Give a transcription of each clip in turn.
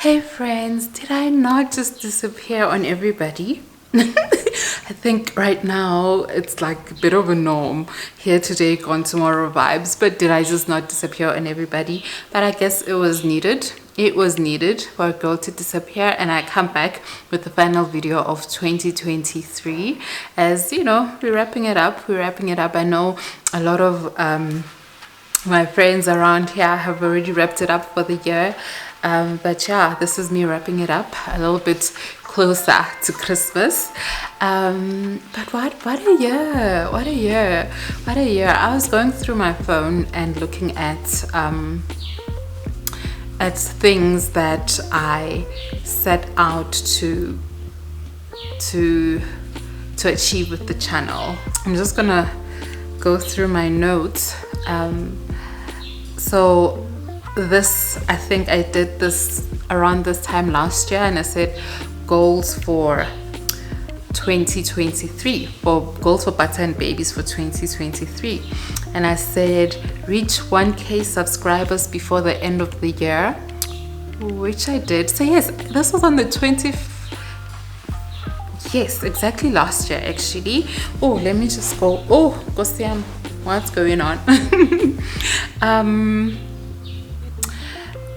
Hey friends, did I not just disappear on everybody? I think right now it's like a bit of a norm. Here today, gone tomorrow vibes. But did I just not disappear on everybody? But I guess it was needed. It was needed for a girl to disappear, and I come back with the final video of 2023. As you know, we're wrapping it up. I know a lot of my friends around here have already wrapped it up for the year. But yeah, this is me wrapping it up a little bit closer to Christmas. But what a year, what a year, what a year. I was going through my phone and looking at things that I set out to achieve with the channel. I'm just gonna go through my notes. So this, I think I did this around this time last year, and I said goals for 2023, for goals for Butter and Babies for 2023, and I said reach 1K subscribers before the end of the year, which I did. So yes, this was on the 20th. Yes, exactly last year actually. Oh, let me just go. Oh, Gosiam, what's going on?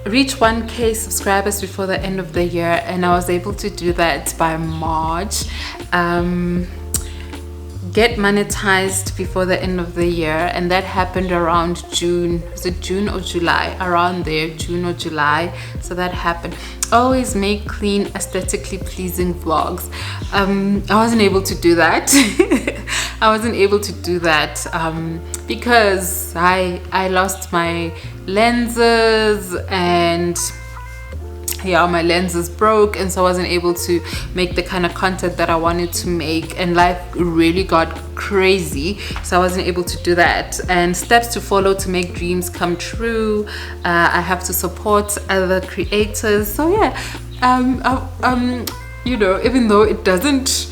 Reach 1K subscribers before the end of the year, and I was able to do that by March. Get monetized before the end of the year, and that happened around June. Was it June or July? Around there, June or July. So that happened. Always make clean, aesthetically pleasing vlogs. I wasn't able to do that. I wasn't able to do that because I lost my lenses, and yeah, my lenses broke, and so I wasn't able to make the kind of content that I wanted to make, and life really got crazy, so I wasn't able to do that. And steps to follow to make dreams come true. I have to support other creators. So yeah, you know, even though it doesn't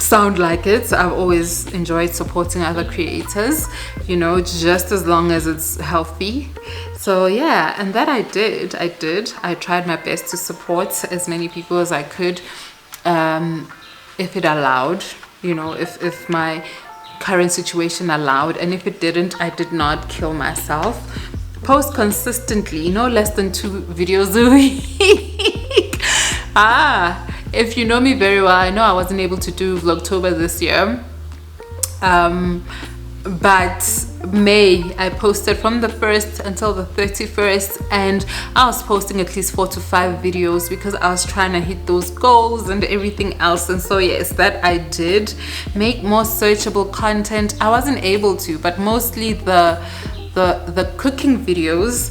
sound like it, I've always enjoyed supporting other creators, you know, just as long as it's healthy. So yeah, and that I did. I tried my best to support as many people as I could, if it allowed, you know, if my current situation allowed, and if it didn't, I did not kill myself. Post consistently, no less than 2 videos a week. If you know me very well, I know I wasn't able to do Vlogtober this year. But May, I posted from the 1st until the 31st, and I was posting at least 4 to 5 videos because I was trying to hit those goals and everything else. And so yes, that I did. Make more searchable content. I wasn't able to, but mostly the cooking videos,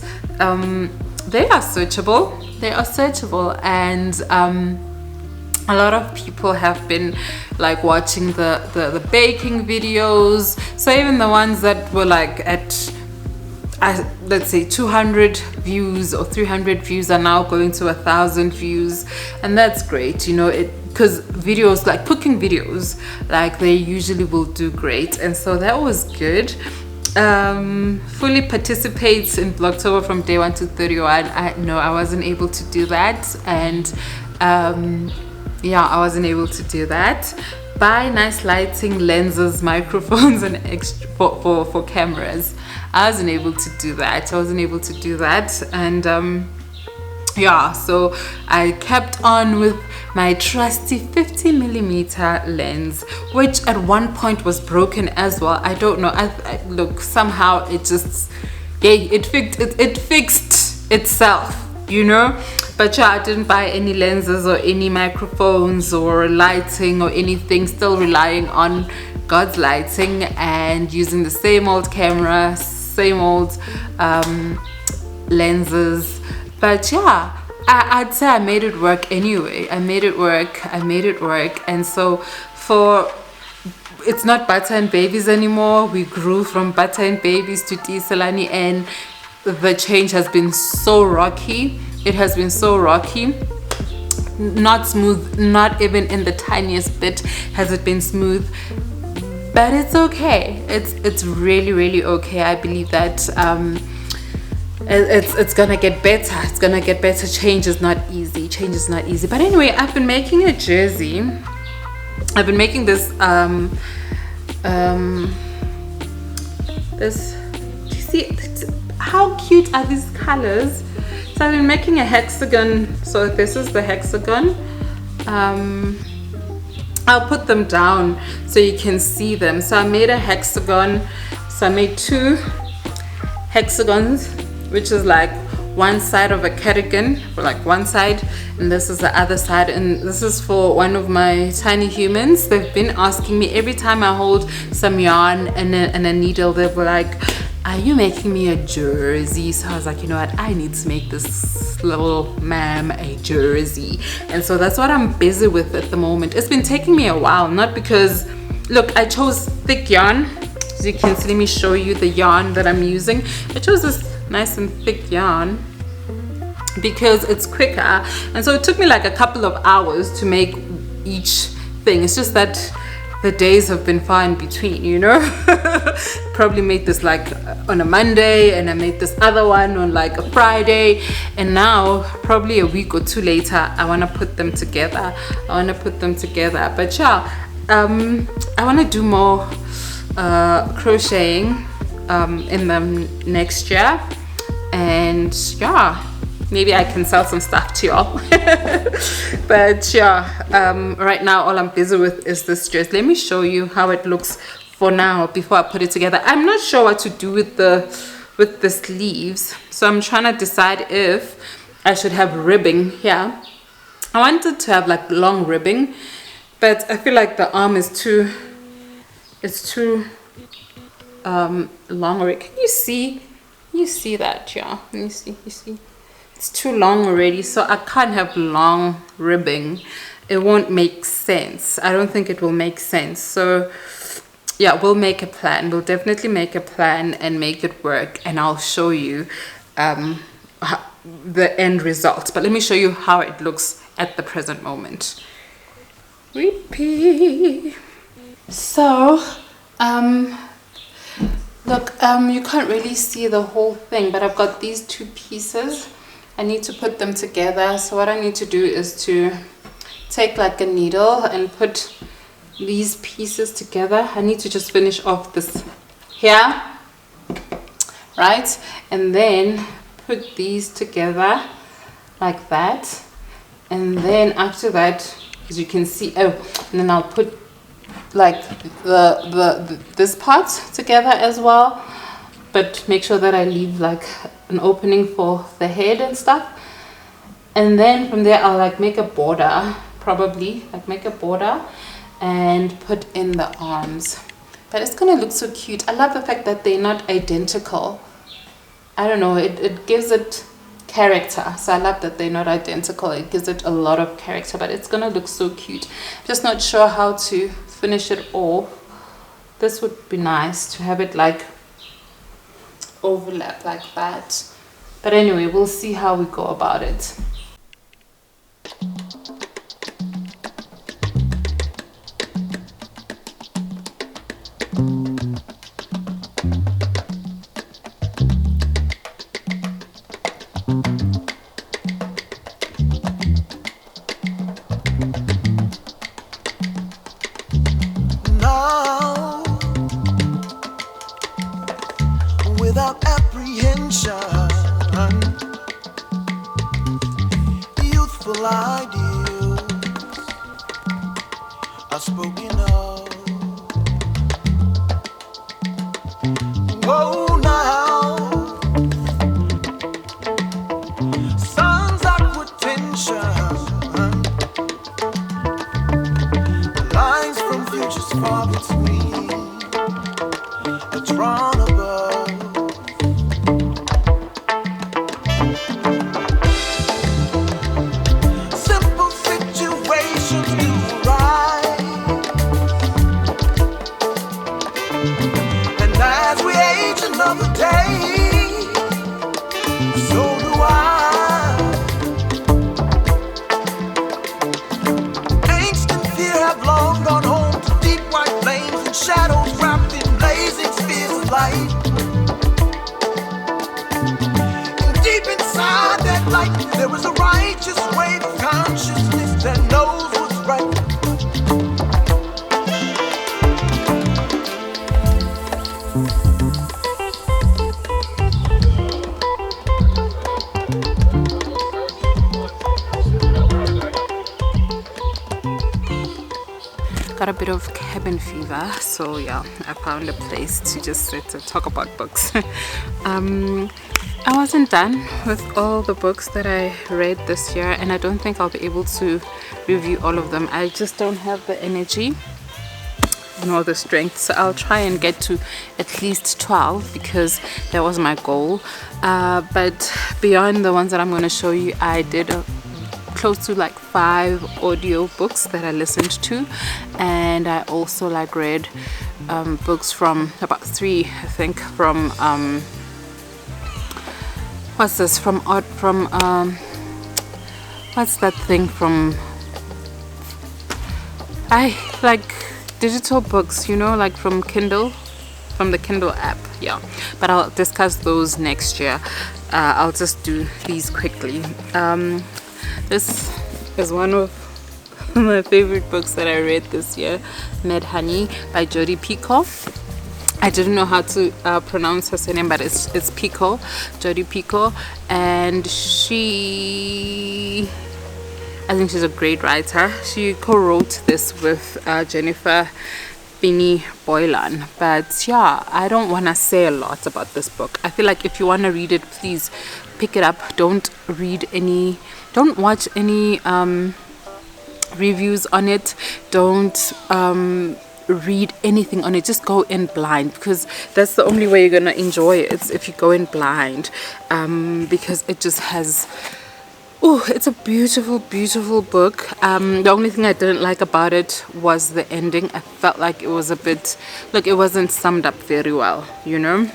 they are searchable, and a lot of people have been like watching the baking videos. So even the ones that were like at let's say 200 views or 300 views are now going to 1,000 views, and that's great, you know, because videos like cooking videos, like they usually will do great, and so that was good. Fully participates in Vlogtober from day 1 to 31. I wasn't able to do that, and yeah, I wasn't able to do that. Buy nice lighting, lenses, microphones, and extra for cameras. I wasn't able to do that. And yeah, so I kept on with my trusty 50mm lens, which at one point was broken as well. I don't know. I look, somehow it just, yeah, it fixed itself, you know. But yeah, I didn't buy any lenses or any microphones or lighting or anything. Still relying on God's lighting and using the same old camera, same old lenses. But yeah, I'd say I made it work anyway. I made it work. And so it's not Butter and Babies anymore. We grew from Butter and Babies to Tiyiselani, and the change has been so rocky. It has been so rocky, not smooth, not even in the tiniest bit has it been smooth, but it's okay. It's really okay. I believe that it's gonna get better. It's gonna get better. Change is not easy. Change is not easy. But anyway, I've been making a jersey. I've been making this this, do you see how cute are these colors? So I've been making a hexagon. So this is the hexagon. I'll put them down so you can see them. So I made a hexagon. So I made 2 hexagons, which is like one side of a cardigan, like one side, and this is the other side. And this is for one of my tiny humans. They've been asking me every time I hold some yarn and a needle, they were like, are you making me a jersey? So I was like, you know what, I need to make this little ma'am a jersey. And so that's what I'm busy with at the moment. It's been taking me a while, not because, look, I chose thick yarn. As you can see, let me show you the yarn that I'm using. I chose this nice and thick yarn because it's quicker, and so it took me like a couple of hours to make each thing. It's just that the days have been far in between, you know. Probably made this like on a Monday, and I made this other one on like a Friday, and now probably a week or 2 later I want to put them together. But yeah, I want to do more crocheting in the next year, and yeah, maybe I can sell some stuff to y'all. But yeah, right now all I'm busy with is this dress. Let me show you how it looks for now before I put it together. I'm not sure what to do with the sleeves, so I'm trying to decide if I should have ribbing here. I wanted to have like long ribbing, but I feel like the arm is too long already. Can you see that? Yeah, you see it's too long already, so I can't have long ribbing. It won't make sense. I don't think it will make sense. So yeah, we'll make a plan. We'll definitely make a plan and make it work, and I'll show you the end result. But let me show you how it looks at the present moment. Repeat. So look, you can't really see the whole thing, but I've got these 2 pieces. I need to put them together. So what I need to do is to take like a needle and put these pieces together. I need to just finish off this here, right? And then put these together like that. And then after that, as you can see, and then I'll put like this part together as well, but make sure that I leave like an opening for the head and stuff. And then from there I'll like make a border, probably like make a border and put in the arms. But it's gonna look so cute. I love the fact that they're not identical. I don't know, it gives it character. So I love that they're not identical. It gives it a lot of character, but it's gonna look so cute. Just not sure how to finish it off. This would be nice to have it like overlap like that. But anyway, we'll see how we go about it. Without apprehension, youthful ideals are spoken of. Oh, now sun's upward tension, lines from futures far between are drawn above. Simple situations do arise. There is a righteous way of consciousness that knows what's right. Got a bit of cabin fever, so yeah, I found a place to just sit and talk about books. I wasn't done with all the books that I read this year, and I don't think I'll be able to review all of them. I just don't have the energy nor the strength, so I'll try and get to at least 12 because that was my goal. But beyond the ones that I'm going to show you, I did close to like 5 audio books that I listened to, and I also like read books from about 3, I think, from what's this, from what's that thing from, I like digital books, you know, like from Kindle, from the Kindle app. Yeah, but I'll discuss those next year. I'll just do these quickly. This is one of my favorite books that I read this year, Mad Honey by Jodi Picoult. I didn't know how to pronounce her surname, but it's Picoult, Jodi Picoult, and I think she's a great writer. She co-wrote this with Jennifer Finney Boylan. But yeah, I don't want to say a lot about this book. I feel like if you want to read it, please pick it up. Don't watch any reviews on it. Don't read anything on it. Just go in blind, because that's the only way you're gonna enjoy it. It's if you go in blind, because it just has, it's a beautiful, beautiful book. The only thing I didn't like about it was the ending. I felt like it was a bit, like it wasn't summed up very well, you know.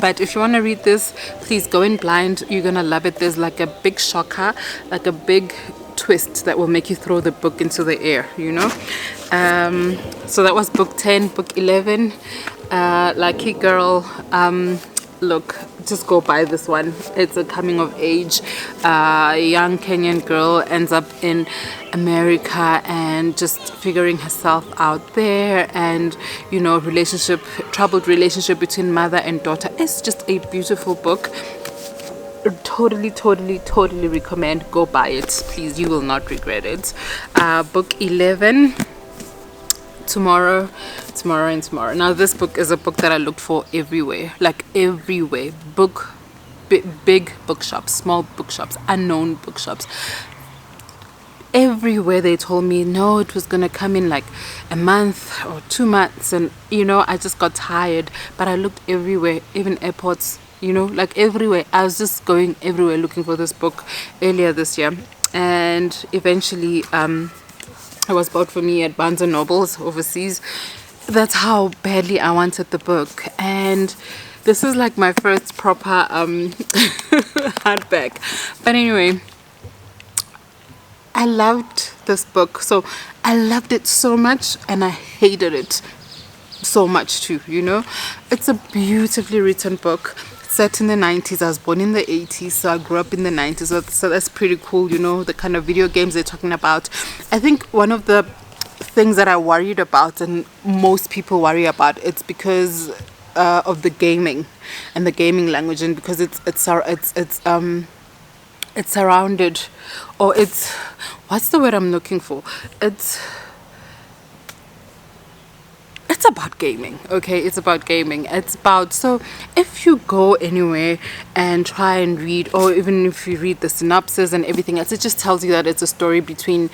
But if you want to read this, please go in blind. You're gonna love it. There's like a big shocker, like a big twist that will make you throw the book into the air, you know. So that was book 10. Book 11, Lucky Girl. Look, just go buy this one. It's a coming of age. A young Kenyan girl ends up in America and just figuring herself out there, and you know, troubled relationship between mother and daughter. It's just a beautiful book. Totally recommend. Go buy it, please. You will not regret it. Book 11, Tomorrow. Now this book is a book that I looked for everywhere, like everywhere. Big bookshops, small bookshops, unknown bookshops. Everywhere they told me no, it was gonna come in like a month or 2 months, and you know, I just got tired. But I looked everywhere, even airports, you know, like everywhere. I was just going everywhere looking for this book earlier this year, and eventually it was bought for me at Barnes and Nobles overseas. That's how badly I wanted the book, and this is like my first proper hardback. But anyway, I loved this book. So I loved it so much, and I hated it so much too, you know. It's a beautifully written book set in the 90s. I was born in the 80s, so I grew up in the 90s, so that's pretty cool, you know, the kind of video games they're talking about. I think one of the things that I worried about, and most people worry about, it's because of the gaming and the gaming language, and because it's surrounded, or it's, what's the word I'm looking for, it's about gaming. Okay, it's about gaming. It's about, so if you go anywhere and try and read, or even if you read the synopsis and everything else, it just tells you that it's a story between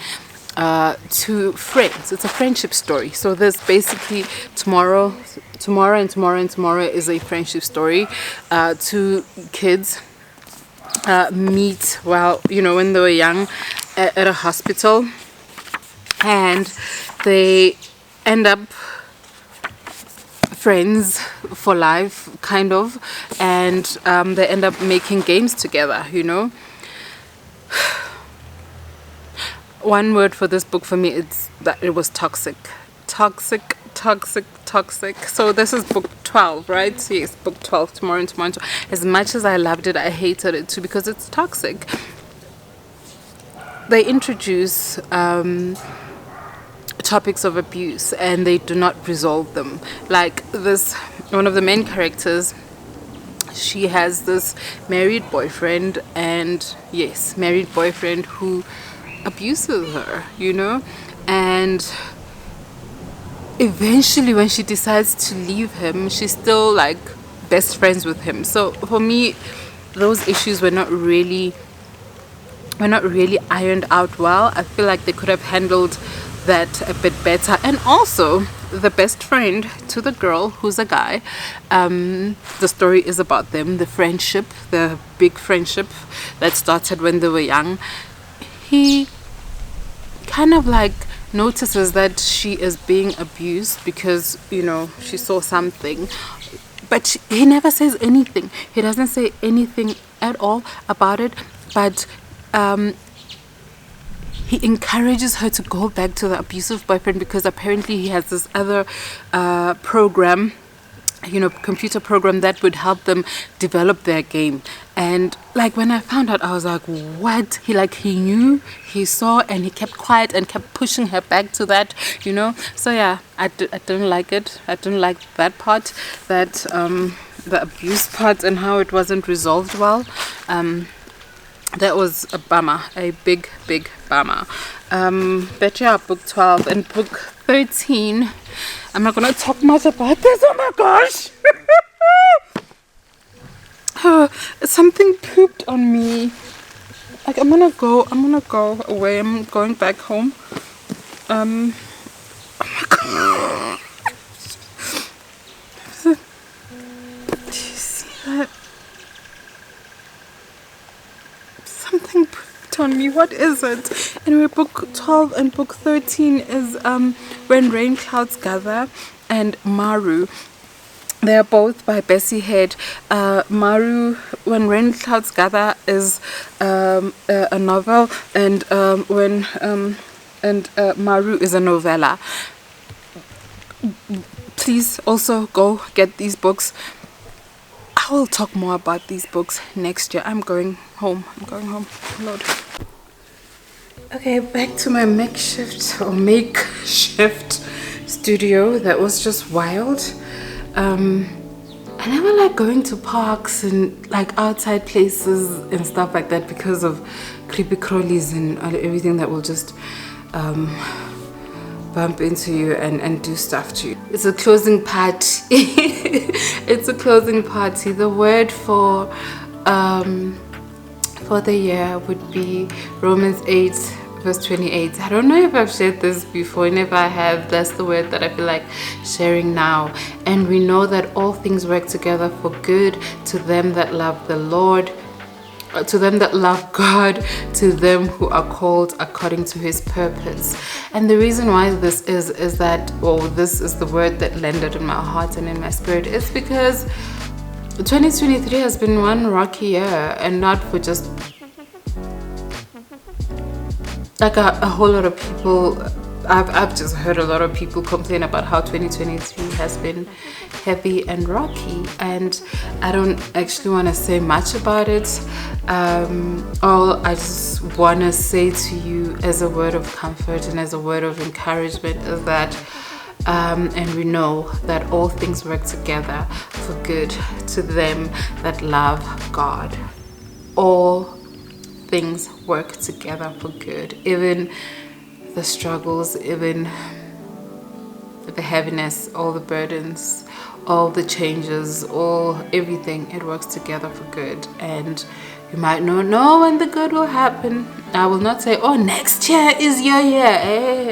2 friends. It's a friendship story. So there's basically tomorrow is a friendship story. 2 kids meet while, you know, when they were young at a hospital, and they end up friends for life, kind of, and they end up making games together, you know. One word for this book for me is that it was toxic. So this is book 12, right? Yes, book 12, Tomorrow. As much as I loved it, I hated it too, because it's toxic. they introduce topics of abuse and they do not resolve them. Like this, one of the main characters, she has this married boyfriend, and yes, married boyfriend who abuses her, you know, and eventually when she decides to leave him, she's still like best friends with him. So for me, those issues were not really ironed out well. I feel like they could have handled that a bit better. And also, the best friend to the girl, who's a guy, the story is about them, the friendship, the big friendship that started when they were young. He kind of like notices that she is being abused because, you know, she saw something, but he never says anything. He doesn't say anything at all about it, but he encourages her to go back to the abusive boyfriend because apparently he has this other program, you know, computer program that would help them develop their game. And like when I found out, I was like, what? He knew, he saw, and he kept quiet and kept pushing her back to that, you know. So yeah, I don't like it. I don't like that part, that the abuse part and how it wasn't resolved well. That was a bummer, a big bummer. But yeah, book 12 and book 13, I'm not gonna talk much about this. Oh my gosh. Something pooped on me. Like I'm gonna go away. I'm going back home. Oh my god. Do you see that? Something pooped on me. What is it? Anyway, book 12 and book 13 is When Rain Clouds Gather and Maru. They are both by Bessie Head. Maru, When Rain Clouds Gather, is a novel, and Maru is a novella. Please also go get these books. I will talk more about these books next year. I'm going home. Lord. Okay, back to my makeshift studio. That was just wild. I never like going to parks and like outside places and stuff like that because of creepy crawlies and everything that will just bump into you and do stuff to you. It's a closing party. It's a closing party. The word for the year would be Romans 8 verse 28. I don't know if I've shared this before, and if I have, that's the word that I feel like sharing now. And we know that all things work together for good to them that love the Lord, to them that love God, to them who are called according to his purpose. And the reason why this is that, well, this is the word that landed in my heart and in my spirit, is because 2023 has been one rocky year, and not for just like a whole lot of people. I've just heard a lot of people complain about how 2023 has been heavy and rocky, and I don't actually want to say much about it. All I just want to say to you as a word of comfort and as a word of encouragement is that and we know that all things work together for good to them that love God. All things work together for good, even the struggles, even the heaviness, all the burdens, all the changes, everything, it works together for good. And you might not know when the good will happen. I will not say, oh, next year is your year.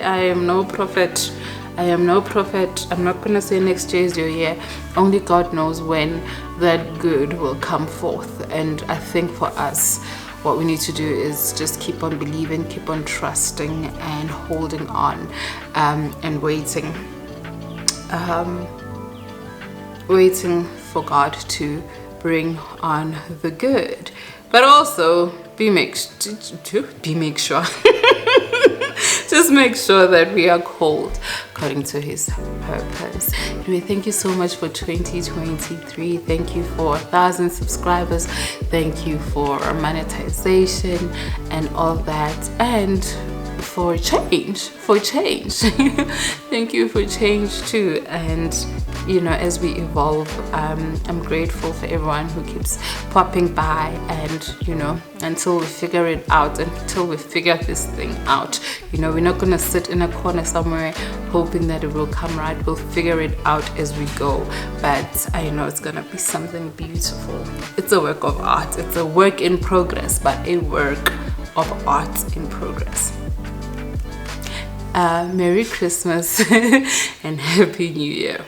I am no prophet. I'm not gonna say next year is your year. Only God knows when that good will come forth. And I think for us, what we need to do is just keep on believing, keep on trusting and holding on, and waiting for God to bring on the good. But also to make sure to just make sure that we are called according to his purpose. Anyway, thank you so much for 2023. Thank you for 1,000 subscribers. Thank you for monetization and all that, and for change. Thank you for change too. And you know, as we evolve, I'm grateful for everyone who keeps popping by, and you know, until we figure it out, until we figure this thing out. You know, we're not gonna sit in a corner somewhere hoping that it will come right. We'll figure it out as we go, but I know it's gonna be something beautiful. It's a work of art. It's a work in progress, but a work of art in progress. Merry Christmas and Happy New Year.